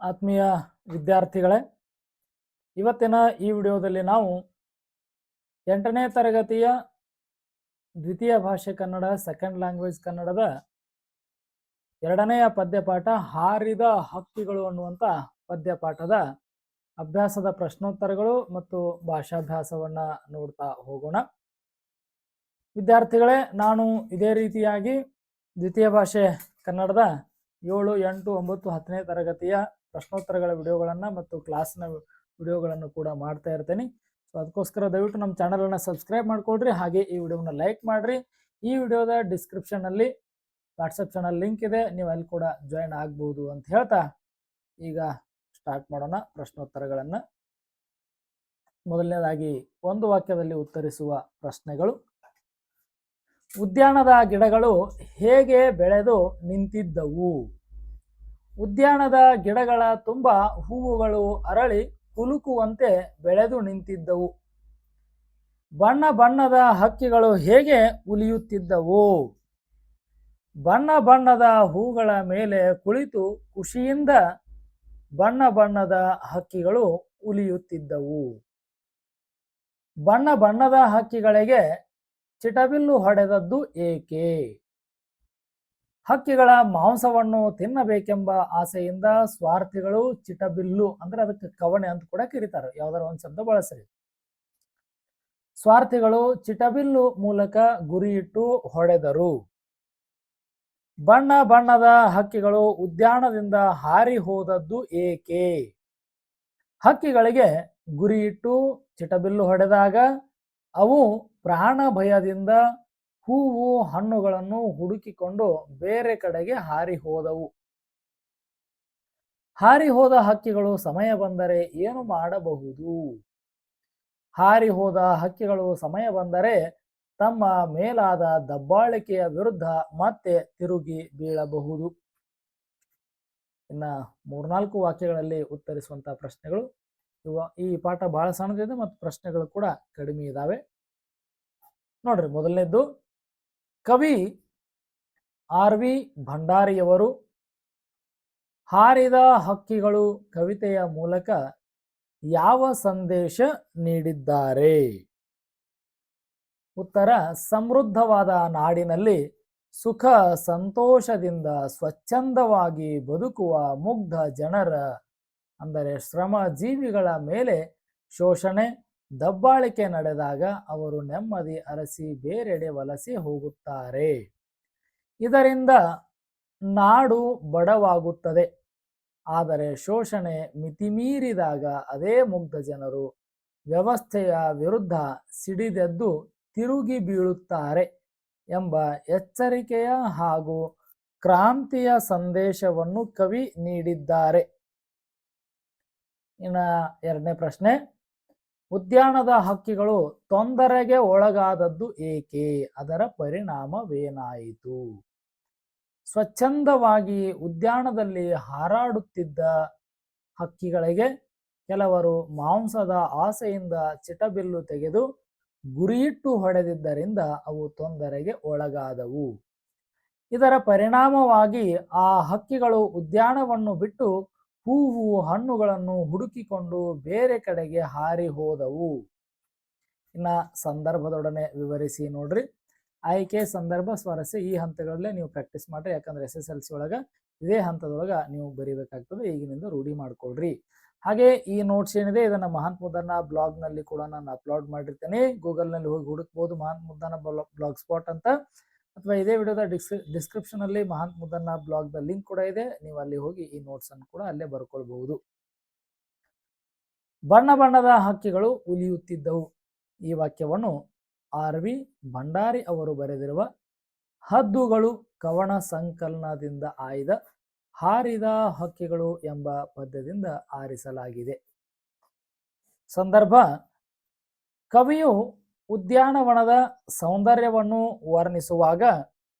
ಆತ್ಮೀಯ ವಿದ್ಯಾರ್ಥಿಗಳೇ, ಇವತ್ತಿನ ಈ ವಿಡಿಯೋದಲ್ಲಿ ನಾವು 8ನೇ ತರಗತಿಯ ದ್ವಿತೀಯ ಭಾಷೆ ಕನ್ನಡ ಸೆಕೆಂಡ್ ಲ್ಯಾಂಗ್ವೇಜ್ ಕನ್ನಡದ 2ನೆಯ ಪದ್ಯಪಾಠ ಹಾರಿದ ಹಕ್ಕಿಗಳು ಅನ್ನುವಂಥ ಪದ್ಯಪಾಠದ ಅಭ್ಯಾಸದ ಪ್ರಶ್ನೋತ್ತರಗಳು ಮತ್ತು ಭಾಷಾಭ್ಯಾಸವನ್ನು ನೋಡ್ತಾ ಹೋಗೋಣ. ವಿದ್ಯಾರ್ಥಿಗಳೇ, ನಾನು ಇದೇ ರೀತಿಯಾಗಿ ದ್ವಿತೀಯ ಭಾಷೆ ಕನ್ನಡದ 7, 8, 9, 10ನೇ ತರಗತಿಯ ಪ್ರಶ್ನೋತ್ತರಗಳ ವಿಡಿಯೋಗಳನ್ನು ಮತ್ತು ಕ್ಲಾಸ್ನ ವಿಡಿಯೋಗಳನ್ನು ಕೂಡ ಮಾಡ್ತಾ ಇರ್ತೀನಿ. ಸೊ ಅದಕ್ಕೋಸ್ಕರ ದಯವಿಟ್ಟು ನಮ್ಮ ಚಾನಲನ್ನು ಸಬ್ಸ್ಕ್ರೈಬ್ ಮಾಡ್ಕೊಳ್ರಿ, ಹಾಗೆ ಈ ವಿಡಿಯೋನ ಲೈಕ್ ಮಾಡಿರಿ. ಈ ವಿಡಿಯೋದ ಡಿಸ್ಕ್ರಿಪ್ಷನಲ್ಲಿ ವಾಟ್ಸಪ್ ಚಾನಲ್ ಲಿಂಕ್ ಇದೆ, ನೀವು ಅಲ್ಲಿ ಕೂಡ ಜಾಯಿನ್ ಆಗ್ಬೋದು ಅಂತ ಹೇಳ್ತಾ ಈಗ ಸ್ಟಾರ್ಟ್ ಮಾಡೋಣ ಪ್ರಶ್ನೋತ್ತರಗಳನ್ನು. ಮೊದಲನೇದಾಗಿ ಒಂದು ವಾಕ್ಯದಲ್ಲಿ ಉತ್ತರಿಸುವ ಪ್ರಶ್ನೆಗಳು. ಉದ್ಯಾನದ ಗಿಡಗಳು ಹೇಗೆ ಬೆಳೆದು ನಿಂತಿದ್ದವು? ಉದ್ಯಾನದ ಗಿಡಗಳ ತುಂಬ ಹೂವುಗಳು ಅರಳಿ ಕುಲುಕುವಂತೆ ಬೆಳೆದು ನಿಂತಿದ್ದವು. ಬಣ್ಣ ಬಣ್ಣದ ಹಕ್ಕಿಗಳು ಹೇಗೆ ಉಲಿಯುತ್ತಿದ್ದವು? ಬಣ್ಣ ಬಣ್ಣದ ಹೂಗಳ ಮೇಲೆ ಕುಳಿತು ಖುಷಿಯಿಂದ ಬಣ್ಣ ಬಣ್ಣದ ಹಕ್ಕಿಗಳು ಉಲಿಯುತ್ತಿದ್ದವು. ಬಣ್ಣ ಬಣ್ಣದ ಹಕ್ಕಿಗಳಿಗೆ ಚಿಟಬಿಲ್ಲು ಹೊಡೆದದ್ದು ಏಕೆ? ಹಕ್ಕಿಗಳ ಮಾಂಸವನ್ನು ತಿನ್ನಬೇಕೆಂಬ ಆಸೆಯಿಂದ ಸ್ವಾರ್ಥಿಗಳು ಚಿಟಬಿಲ್ಲು ಅಂದ್ರೆ ಅದಕ್ಕೆ ಕವಣೆ ಅಂತ ಕೂಡ ಕರೀತಾರೆ, ಯಾವ್ದಾರ ಒಂದು ಶಬ್ದ ಬಳಸ್ರಿ. ಸ್ವಾರ್ಥಿಗಳು ಚಿಟಬಿಲ್ಲು ಮೂಲಕ ಗುರಿಯಿಟ್ಟು ಹೊಡೆದರು. ಬಣ್ಣ ಬಣ್ಣದ ಹಕ್ಕಿಗಳು ಉದ್ಯಾನದಿಂದ ಹಾರಿ ಹೋದದ್ದು ಏಕೆ? ಹಕ್ಕಿಗಳಿಗೆ ಗುರಿಯಿಟ್ಟು ಚಿಟಬಿಲ್ಲು ಹೊಡೆದಾಗ ಅವು ಪ್ರಾಣ ಭಯದಿಂದ ಹೂವು ಹಣ್ಣುಗಳನ್ನು ಹುಡುಕಿಕೊಂಡು ಬೇರೆ ಕಡೆಗೆ ಹಾರಿ ಹೋದವು. ಹಾರಿ ಹೋದ ಹಕ್ಕಿಗಳು ಸಮಯ ಬಂದರೆ ಏನು ಮಾಡಬಹುದು? ಹಾರಿ ಹೋದ ಹಕ್ಕಿಗಳು ಸಮಯ ಬಂದರೆ ತಮ್ಮ ಮೇಲಾದ ದಬ್ಬಾಳಿಕೆಯ ವಿರುದ್ಧ ಮತ್ತೆ ತಿರುಗಿ ಬೀಳಬಹುದು. ಇನ್ನ 3-4 ವಾಕ್ಯಗಳಲ್ಲಿ ಉತ್ತರಿಸುವಂತಹ ಪ್ರಶ್ನೆಗಳು. ಈ ಪಾಠ ಬಹಳ ಸಣ್ಣದಿದೆ ಮತ್ತು ಪ್ರಶ್ನೆಗಳು ಕೂಡ ಕಡಿಮೆ ಇದಾವೆ. ನೋಡ್ರಿ, ಮೊದಲನೇದ್ದು, ಕವಿ RV ಭಂಡಾರಿಯವರು ಹಾರಿದ ಹಕ್ಕಿಗಳು ಕವಿತೆಯ ಮೂಲಕ ಯಾವ ಸಂದೇಶ ನೀಡಿದ್ದಾರೆ? ಉತ್ತರ, ಸಮೃದ್ಧವಾದ ನಾಡಿನಲ್ಲಿ ಸುಖ ಸಂತೋಷದಿಂದ ಸ್ವಚ್ಛಂದವಾಗಿ ಬದುಕುವ ಮುಗ್ಧ ಜನರ ಅಂದರೆ ಶ್ರಮ ಜೀವಿಗಳ ಮೇಲೆ ಶೋಷಣೆ ದಬ್ಬಾಳಿಕೆ ನಡೆದಾಗ ಅವರು ನೆಮ್ಮದಿ ಅರಸಿ ಬೇರೆಡೆ ವಲಸೆ ಹೋಗುತ್ತಾರೆ. ಇದರಿಂದ ನಾಡು ಬಡವಾಗುತ್ತದೆ. ಆದರೆ ಶೋಷಣೆ ಮಿತಿಮೀರಿದಾಗ ಅದೇ ಮುಗ್ಧ ಜನರು ವ್ಯವಸ್ಥೆಯ ವಿರುದ್ಧ ಸಿಡಿದೆದ್ದು ತಿರುಗಿ ಬೀಳುತ್ತಾರೆ ಎಂಬ ಎಚ್ಚರಿಕೆಯ ಹಾಗೂ ಕ್ರಾಂತಿಯ ಸಂದೇಶವನ್ನು ಕವಿ ನೀಡಿದ್ದಾರೆ. ಇನ್ನು 2ನೇ ಪ್ರಶ್ನೆ, ಉದ್ಯಾನದ ಹಕ್ಕಿಗಳು ತೊಂದರೆಗೆ ಒಳಗಾದದ್ದು ಏಕೆ? ಅದರ ಪರಿಣಾಮವೇನಾಯಿತು? ಸ್ವಚ್ಛಂದವಾಗಿ ಉದ್ಯಾನದಲ್ಲಿ ಹಾರಾಡುತ್ತಿದ್ದ ಹಕ್ಕಿಗಳಿಗೆ ಕೆಲವರು ಮಾಂಸದ ಆಸೆಯಿಂದ ಚಿಟಬಿಲ್ಲು ತೆಗೆದು ಗುರಿಯಿಟ್ಟು ಹೊಡೆದಿದ್ದರಿಂದ ಅವು ತೊಂದರೆಗೆ ಒಳಗಾದವು. ಇದರ ಪರಿಣಾಮವಾಗಿ ಆ ಹಕ್ಕಿಗಳು ಉದ್ಯಾನವನ್ನು ಬಿಟ್ಟು ಹೂವು ಹಣ್ಣುಗಳನ್ನು ಹುಡುಕಿಕೊಂಡು ಬೇರೆ ಕಡೆಗೆ ಹಾರಿ ಹೋದವು. ಇನ್ನ ಸಂದರ್ಭದೊಡನೆ ವಿವರಿಸಿ ನೋಡ್ರಿ. ಆಯ್ಕೆ, ಸಂದರ್ಭ, ಸ್ವಾರಸ್ಯ ಈ ಹಂತಗಳಲ್ಲೇ ನೀವು ಪ್ರಾಕ್ಟೀಸ್ ಮಾಡ್ರಿ. ಯಾಕಂದ್ರೆ SSLC ಒಳಗ ಇದೇ ಹಂತದೊಳಗ ನೀವು ಬರೀಬೇಕಾಗ್ತದೆ. ಈಗಿನಿಂದ ರೂಢಿ ಮಾಡ್ಕೊಳ್ರಿ. ಹಾಗೆ ಈ ನೋಟ್ಸ್ ಏನಿದೆ ಇದನ್ನ ಮಹಾಂತ್ ಮುದ್ದಣ್ಣ ಬ್ಲಾಗ್ ನಲ್ಲಿ ಕೂಡ ನಾನು ಅಪ್ಲೋಡ್ ಮಾಡಿರ್ತೇನೆ. ಗೂಗಲ್ ನಲ್ಲಿ ಹೋಗಿ ಹುಡುಕ್ಬೋದು ಮಹಾಂತ್ ಮುದ್ದಣ್ಣ ಬ್ಲಾಗ್ ಸ್ಪಾಟ್ ಅಂತ, ಅಥವಾ ಇದೇ ವಿಡಿಯೋದ ಡಿಸ್ಕ್ರಿಪ್ಷನ್ ಅಲ್ಲಿ Mahant Muddanna blog the link ಕೂಡ ಇದೆ. ನೀವು ಅಲ್ಲಿ ಹೋಗಿ ಈ ನೋಟ್ಸ್ ಅನ್ನು ಕೂಡ ಅಲ್ಲೇ ಬರ್ಕೊಳ್ಬಹುದು. ಬಣ್ಣ ಬಣ್ಣದ ಹಕ್ಕಿಗಳು ಉಲಿಯುತ್ತಿದ್ದವು. ಈ ವಾಕ್ಯವನ್ನು RV ಭಂಡಾರಿ ಅವರು ಬರೆದಿರುವ ಹದ್ದುಗಳು ಕವನ ಸಂಕಲನದಿಂದ ಆಯ್ದ ಹಾರಿದ ಹಕ್ಕಿಗಳು ಎಂಬ ಪದ್ಯದಿಂದ ಆರಿಸಲಾಗಿದೆ. ಸಂದರ್ಭ, ಕವಿಯು ಉದ್ಯಾನವನದ ಸೌಂದರ್ಯವನ್ನು ವರ್ಣಿಸುವಾಗ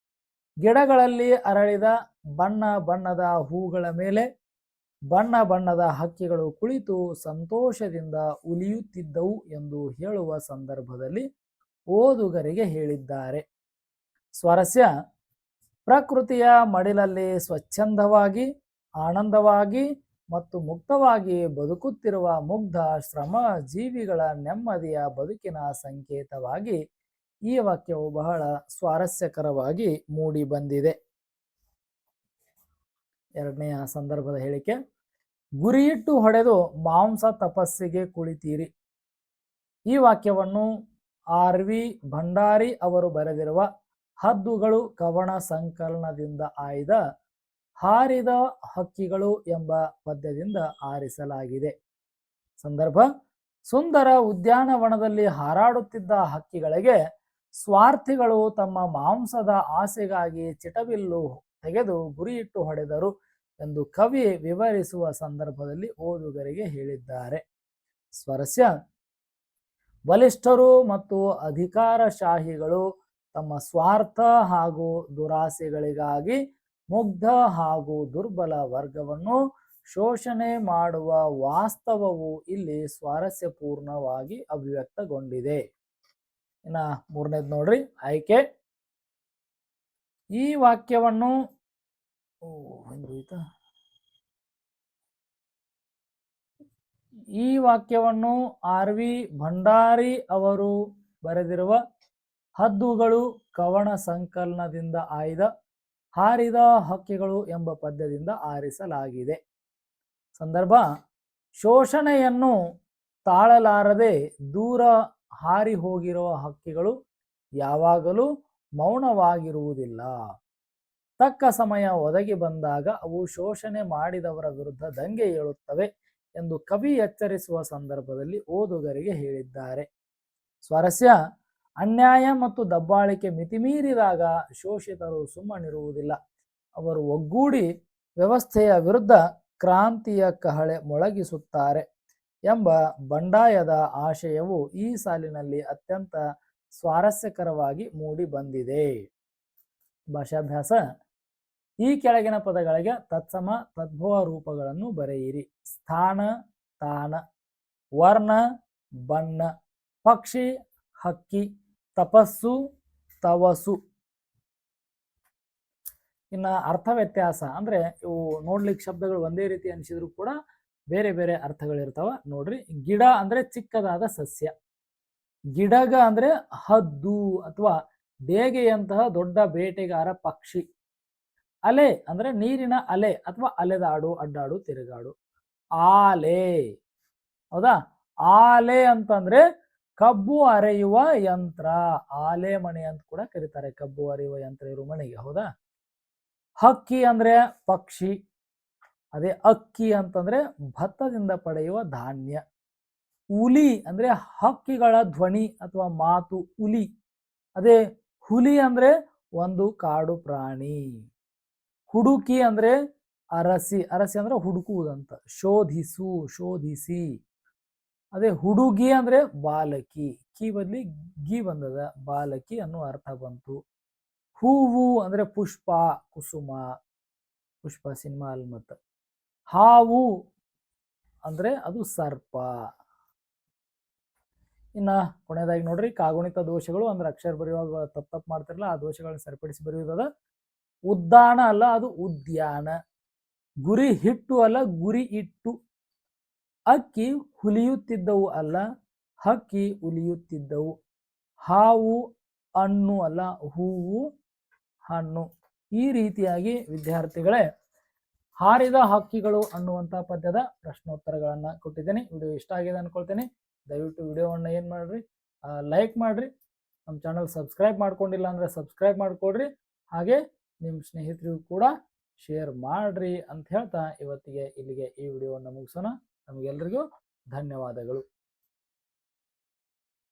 ಗಿಡಗಳಲ್ಲಿ ಅರಳಿದ ಬಣ್ಣ ಬಣ್ಣದ ಹೂಗಳ ಮೇಲೆ ಬಣ್ಣ ಬಣ್ಣದ ಹಕ್ಕಿಗಳು ಕುಳಿತು ಸಂತೋಷದಿಂದ ಉಲಿಯುತ್ತಿದ್ದವು ಎಂದು ಹೇಳುವ ಸಂದರ್ಭದಲ್ಲಿ ಓದುಗರಿಗೆ ಹೇಳಿದ್ದಾರೆ. ಸ್ವಾರಸ್ಯ, ಪ್ರಕೃತಿಯ ಮಡಿಲಲ್ಲಿ ಸ್ವಚ್ಛಂದವಾಗಿ ಆನಂದವಾಗಿ ಮತ್ತು ಮುಕ್ತವಾಗಿ ಬದುಕುತ್ತಿರುವ ಮುಗ್ಧ ಶ್ರಮ ಜೀವಿಗಳ ನೆಮ್ಮದಿಯ ಬದುಕಿನ ಸಂಕೇತವಾಗಿ ಈ ವಾಕ್ಯವು ಬಹಳ ಸ್ವಾರಸ್ಯಕರವಾಗಿ ಮೂಡಿ ಬಂದಿದೆ. ಎರಡನೆಯ ಸಂದರ್ಭದ ಹೇಳಿಕೆ, ಗುರಿಯಿಟ್ಟು ಹೊಡೆದು ಮಾಂಸ ತಪಸ್ಸಿಗೆ ಕುಳಿತೀರಿ. ಈ ವಾಕ್ಯವನ್ನು RV ಭಂಡಾರಿ ಅವರು ಬರೆದಿರುವ ಹದ್ದುಗಳು ಕವನ ಸಂಕಲನದಿಂದ ಆಯ್ದ ಹಾರಿದ ಹಕ್ಕಿಗಳು ಎಂಬ ಪದ್ಯದಿಂದ ಆರಿಸಲಾಗಿದೆ. ಸಂದರ್ಭ, ಸುಂದರ ಉದ್ಯಾನವನದಲ್ಲಿ ಹಾರಾಡುತ್ತಿದ್ದ ಹಕ್ಕಿಗಳಿಗೆ ಸ್ವಾರ್ಥಿಗಳು ತಮ್ಮ ಮಾಂಸದ ಆಸೆಗಾಗಿ ಚಿಟಬಿಲ್ಲು ತೆಗೆದು ಗುರಿಯಿಟ್ಟು ಹೊಡೆದರು ಎಂದು ಕವಿ ವಿವರಿಸುವ ಸಂದರ್ಭದಲ್ಲಿ ಓದುಗರಿಗೆ ಹೇಳಿದ್ದಾರೆ. ಸ್ವಾರಸ್ಯ, ಬಲಿಷ್ಠರು ಮತ್ತು ಅಧಿಕಾರಶಾಹಿಗಳು ತಮ್ಮ ಸ್ವಾರ್ಥ ಹಾಗೂ ದುರಾಸೆಗಳಿಗಾಗಿ ಮುಗ್ಧ ಹಾಗೂ ದುರ್ಬಲ ವರ್ಗವನ್ನು ಶೋಷಣೆ ಮಾಡುವ ವಾಸ್ತವವು ಇಲ್ಲಿ ಸ್ವಾರಸ್ಯಪೂರ್ಣವಾಗಿ ಅಭಿವ್ಯಕ್ತಗೊಂಡಿದೆ. ಇನ್ನ ಮೂರನೇದು ನೋಡ್ರಿ, ಆಯ್ಕೆ. ಈ ವಾಕ್ಯವನ್ನು RV ಭಂಡಾರಿ ಅವರು ಬರೆದಿರುವ ಹದ್ದುಗಳು ಕವನ ಸಂಕಲನದಿಂದ ಆಯ್ದ ಹಾರಿದ ಹಕ್ಕಿಗಳು ಎಂಬ ಪದ್ಯದಿಂದ ಆರಿಸಲಾಗಿದೆ. ಸಂದರ್ಭ, ಶೋಷಣೆಯನ್ನು ತಾಳಲಾರದೆ ದೂರ ಹಾರಿ ಹೋಗಿರುವ ಹಕ್ಕಿಗಳು ಯಾವಾಗಲೂ ಮೌನವಾಗಿರುವುದಿಲ್ಲ. ತಕ್ಕ ಸಮಯ ಒದಗಿ ಬಂದಾಗ ಅವು ಶೋಷಣೆ ಮಾಡಿದವರ ವಿರುದ್ಧ ದಂಗೆ ಏಳುತ್ತವೆ ಎಂದು ಕವಿ ಎಚ್ಚರಿಸುವ ಸಂದರ್ಭದಲ್ಲಿ ಓದುಗರಿಗೆ ಹೇಳಿದ್ದಾರೆ. ಸ್ವಾರಸ್ಯ, ಅನ್ಯಾಯ ಮತ್ತು ದಬ್ಬಾಳಿಕೆ ಮಿತಿಮೀರಿದಾಗ ಶೋಷಿತರು ಸುಮ್ಮನಿರುವುದಿಲ್ಲ. ಅವರು ಒಗ್ಗೂಡಿ ವ್ಯವಸ್ಥೆಯ ವಿರುದ್ಧ ಕ್ರಾಂತಿಯ ಕಹಳೆ ಮೊಳಗಿಸುತ್ತಾರೆ ಎಂಬ ಬಂಡಾಯದ ಆಶಯವು ಈ ಸಾಲಿನಲ್ಲಿ ಅತ್ಯಂತ ಸ್ವಾರಸ್ಯಕರವಾಗಿ ಮೂಡಿ ಬಂದಿದೆ. ಭಾಷಾಭ್ಯಾಸ, ಈ ಕೆಳಗಿನ ಪದಗಳಿಗೆ ತತ್ಸಮ ತದ್ಭವ ರೂಪಗಳನ್ನು ಬರೆಯಿರಿ. ಸ್ಥಾನ ತಾನ, ವರ್ಣ ಬಣ್ಣ, ಪಕ್ಷಿ ಹಕ್ಕಿ, ತಪಸ್ಸು ತವಸು. ಇನ್ನ ಅರ್ಥ ವ್ಯತ್ಯಾಸ ಅಂದ್ರೆ ಇವು ನೋಡ್ಲಿಕ್ಕೆ ಶಬ್ದಗಳು ಒಂದೇ ರೀತಿ ಅನಿಸಿದ್ರು ಕೂಡ ಬೇರೆ ಬೇರೆ ಅರ್ಥಗಳಿರ್ತಾವ. ನೋಡ್ರಿ, ಗಿಡ ಅಂದ್ರೆ ಚಿಕ್ಕದಾದ ಸಸ್ಯ, ಗಿಡಗ ಅಂದ್ರೆ ಹದ್ದು ಅಥವಾ ಡೇಗೆಯಂತಹ ದೊಡ್ಡ ಬೇಟೆಗಾರ ಪಕ್ಷಿ, ಅಲೆ ಅಂದ್ರೆ ನೀರಿನ ಅಲೆ ಅಥವಾ ಅಲೆದಾಡು ಅಡ್ಡಾಡು ತಿರುಗಾಡು. ಆಲೆ, ಹೌದಾ, ಆಲೆ ಅಂತಂದ್ರೆ ಕಬ್ಬು ಅರೆಯುವ ಯಂತ್ರ, ಆಲೆ ಮಣಿ ಅಂತ ಕೂಡ ಕರೀತಾರೆ ಕಬ್ಬು ಅರೆಯುವ ಯಂತ್ರ ಇರುವ ಮಣಿಗೆ, ಹೌದಾ. ಹಕ್ಕಿ ಅಂದ್ರೆ ಪಕ್ಷಿ, ಅದೇ ಅಕ್ಕಿ ಅಂತಂದ್ರೆ ಭತ್ತದಿಂದ ಪಡೆಯುವ ಧಾನ್ಯ. ಹುಲಿ ಅಂದ್ರೆ ಹಕ್ಕಿಗಳ ಧ್ವನಿ ಅಥವಾ ಮಾತು, ಹುಲಿ. ಅದೇ ಹುಲಿ ಅಂದ್ರೆ ಒಂದು ಕಾಡು ಪ್ರಾಣಿ. ಹುಡುಕಿ ಅಂದ್ರೆ ಅರಸಿ, ಅರಸಿ ಅಂದ್ರೆ ಹುಡುಕುವುದಂತ, ಶೋಧಿಸು ಶೋಧಿಸಿ. ಅದೇ ಹುಡುಗಿ ಅಂದ್ರೆ ಬಾಲಕಿ, ಕಿ ಬದ್ಲಿ ಗಿ ಬಂದದ, ಬಾಲಕಿ ಅನ್ನೋ ಅರ್ಥ ಬಂತು. ಹೂವು ಅಂದ್ರೆ ಪುಷ್ಪ, ಕುಸುಮ, ಪುಷ್ಪ ಸಿನಿಮಾ ಅಲ್ಲಿ ಮತ್ತ. ಹಾವು ಅಂದ್ರೆ ಅದು ಸರ್ಪ. ಇನ್ನ ಕೊನೆಯದಾಗಿ ನೋಡ್ರಿ, ಕಾಗುಣಿತ ದೋಷಗಳು ಅಂದ್ರೆ ಅಕ್ಷರ ಬರೆಯುವಾಗ ತಪ್ಪು ಮಾಡ್ತಿರಲ್ಲ ಆ ದೋಷಗಳನ್ನ ಸರಿಪಡಿಸಿ ಬರೆಯುವುದದ. ಉದ್ದಾನ ಅಲ್ಲ, ಅದು ಉದ್ಯಾನ. ಗುರಿ ಹಿಟ್ಟು ಅಲ್ಲ, ಗುರಿ ಇಟ್ಟು. ಅಕ್ಕಿ ಹುಲಿಯುತ್ತಿದ್ದವು ಅಲ್ಲ, ಹಕ್ಕಿ ಉಲಿಯುತ್ತಿದ್ದವು. ಹಾವು ಹಣ್ಣು ಅಲ್ಲ, ಹೂವು ಹಣ್ಣು. ಈ ರೀತಿಯಾಗಿ ವಿದ್ಯಾರ್ಥಿಗಳೇ ಹಾರಿದ ಹಕ್ಕಿಗಳು ಅನ್ನುವಂಥ ಪದ್ಯದ ಪ್ರಶ್ನೋತ್ತರಗಳನ್ನ ಕೊಟ್ಟಿದ್ದೇನೆ. ವಿಡಿಯೋ ಇಷ್ಟ ಆಗಿದೆ ಅನ್ಕೊಳ್ತೇನೆ. ದಯವಿಟ್ಟು ವಿಡಿಯೋವನ್ನು ಏನು ಮಾಡ್ರಿ, ಲೈಕ್ ಮಾಡ್ರಿ. ನಮ್ಮ ಚಾನಲ್ ಸಬ್ಸ್ಕ್ರೈಬ್ ಮಾಡ್ಕೊಂಡಿಲ್ಲ ಅಂದ್ರೆ ಸಬ್ಸ್ಕ್ರೈಬ್ ಮಾಡ್ಕೊಡ್ರಿ. ಹಾಗೆ ನಿಮ್ಮ ಸ್ನೇಹಿತರಿಗೂ ಕೂಡ ಶೇರ್ ಮಾಡ್ರಿ ಅಂತ ಹೇಳ್ತಾ ಇವತ್ತಿಗೆ ಇಲ್ಲಿಗೆ ಈ ವಿಡಿಯೋವನ್ನು ಮುಗಿಸೋಣ. ನಮಗೆಲ್ಲರಿಗೂ ಧನ್ಯವಾದಗಳು.